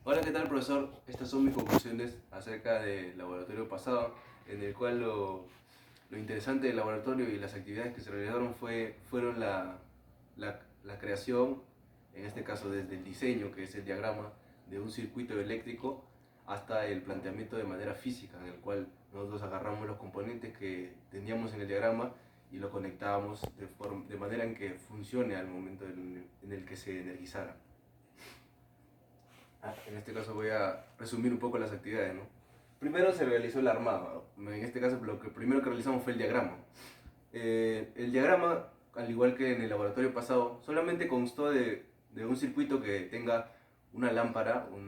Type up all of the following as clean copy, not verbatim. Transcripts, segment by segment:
Hola, ¿qué tal, profesor? Estas son mis conclusiones acerca del laboratorio pasado, en el cual lo interesante del laboratorio y las actividades que se realizaron fueron la creación, en este caso desde el diseño, que es el diagrama, de un circuito eléctrico, hasta el planteamiento de manera física, en el cual nosotros agarramos los componentes que teníamos en el diagrama y lo conectábamos de manera en que funcione al momento en el que se energizara. En este caso voy a resumir un poco las actividades, ¿no? Primero se realizó el armado. En este caso lo que primero que realizamos fue el diagrama. El diagrama, al igual que en el laboratorio pasado, solamente constó de un circuito que tenga una lámpara, un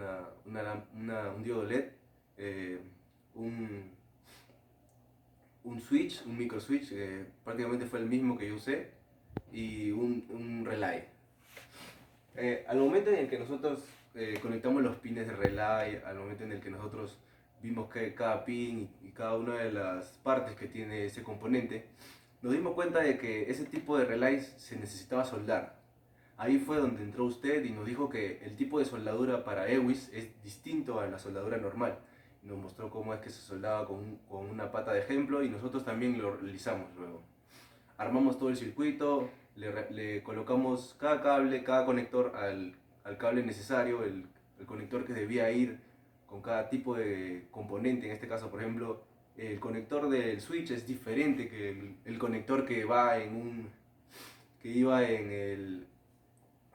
diodo LED, eh, un, un switch, un micro switch, prácticamente fue el mismo que yo usé, y un relay. Al momento en el que nosotros conectamos los pines de relay, al momento en el que nosotros vimos que cada pin y cada una de las partes que tiene ese componente, nos dimos cuenta de que ese tipo de relays se necesitaba soldar. Ahí fue donde entró usted y nos dijo que el tipo de soldadura para EWIS es distinto a la soldadura normal. Nos mostró cómo es que se soldaba con una pata de ejemplo y nosotros también lo realizamos luego. Armamos todo el circuito, le colocamos cada cable, cada conector al cable necesario, el conector que debía ir con cada tipo de componente. En este caso, por ejemplo, el conector del switch es diferente que el conector que va en un que iba en el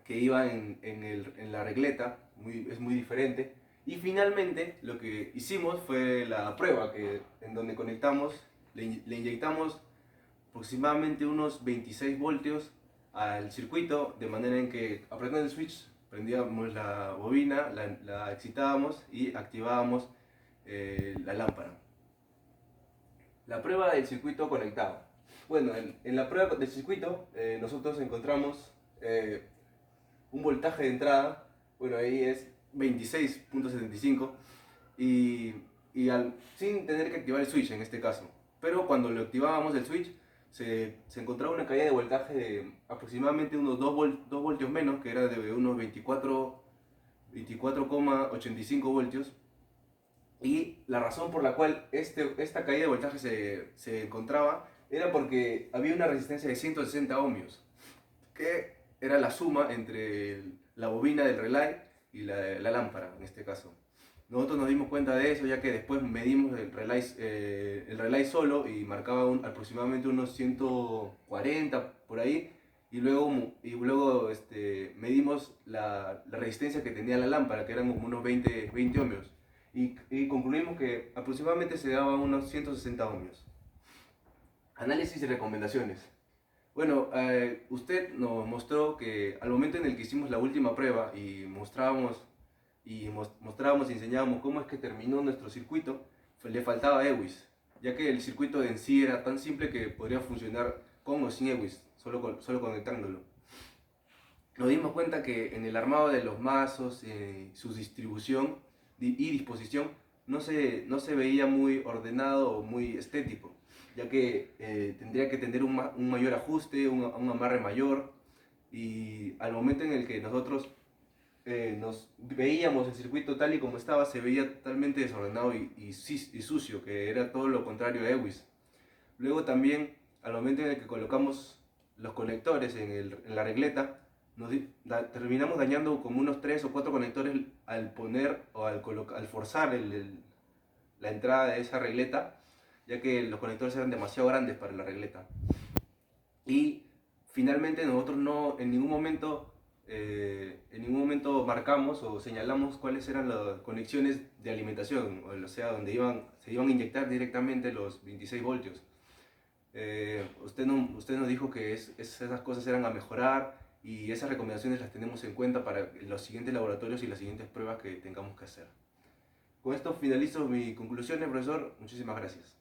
que iba en la regleta, es muy diferente. Y finalmente lo que hicimos fue la prueba, en donde conectamos, le inyectamos aproximadamente unos 26 voltios al circuito, de manera en que apretando el switch prendíamos la bobina, la excitábamos y activábamos la lámpara. La prueba del circuito conectado. Bueno, en la prueba del circuito nosotros encontramos un voltaje de entrada, bueno, ahí es 26.75 y, sin tener que activar el switch en este caso. Pero cuando lo activábamos el switch, se encontraba una caída de voltaje de aproximadamente unos 2 voltios menos, que era de unos 24,85 voltios. Y la razón por la cual esta caída de voltaje se encontraba era porque había una resistencia de 160 ohmios, que era la suma entre la bobina del relay y la lámpara, en este caso. Nosotros nos dimos cuenta de eso ya que después medimos el relay solo y marcaba aproximadamente unos 140 por ahí, y luego medimos la resistencia que tenía la lámpara, que eran como unos 20 ohmios, y concluimos que aproximadamente se daban unos 160 ohmios. Análisis y recomendaciones. Bueno, usted nos mostró que al momento en el que hicimos la última prueba y enseñábamos cómo es que terminó nuestro circuito, le faltaba EWIS, ya que el circuito en sí era tan simple que podría funcionar con o sin EWIS, solo conectándolo. Nos dimos cuenta que en el armado de los mazos, su distribución y disposición no se veía muy ordenado o muy estético, ya que tendría que tener un mayor ajuste, un amarre mayor, y al momento en el que nosotros nos veíamos el circuito tal y como estaba, se veía totalmente desordenado y sucio, que era todo lo contrario a EWIS. Luego también, al momento en el que colocamos los conectores en la regleta, terminamos dañando como unos 3 o 4 conectores al poner o al forzar la entrada de esa regleta, ya que los conectores eran demasiado grandes para la regleta. Y finalmente nosotros no en ningún momento marcamos o señalamos cuáles eran las conexiones de alimentación, o sea, donde se iban a inyectar directamente los 26 voltios. Usted nos dijo que esas cosas eran a mejorar, y esas recomendaciones las tenemos en cuenta para los siguientes laboratorios y las siguientes pruebas que tengamos que hacer. Con esto finalizo mis conclusiones, profesor. Muchísimas gracias.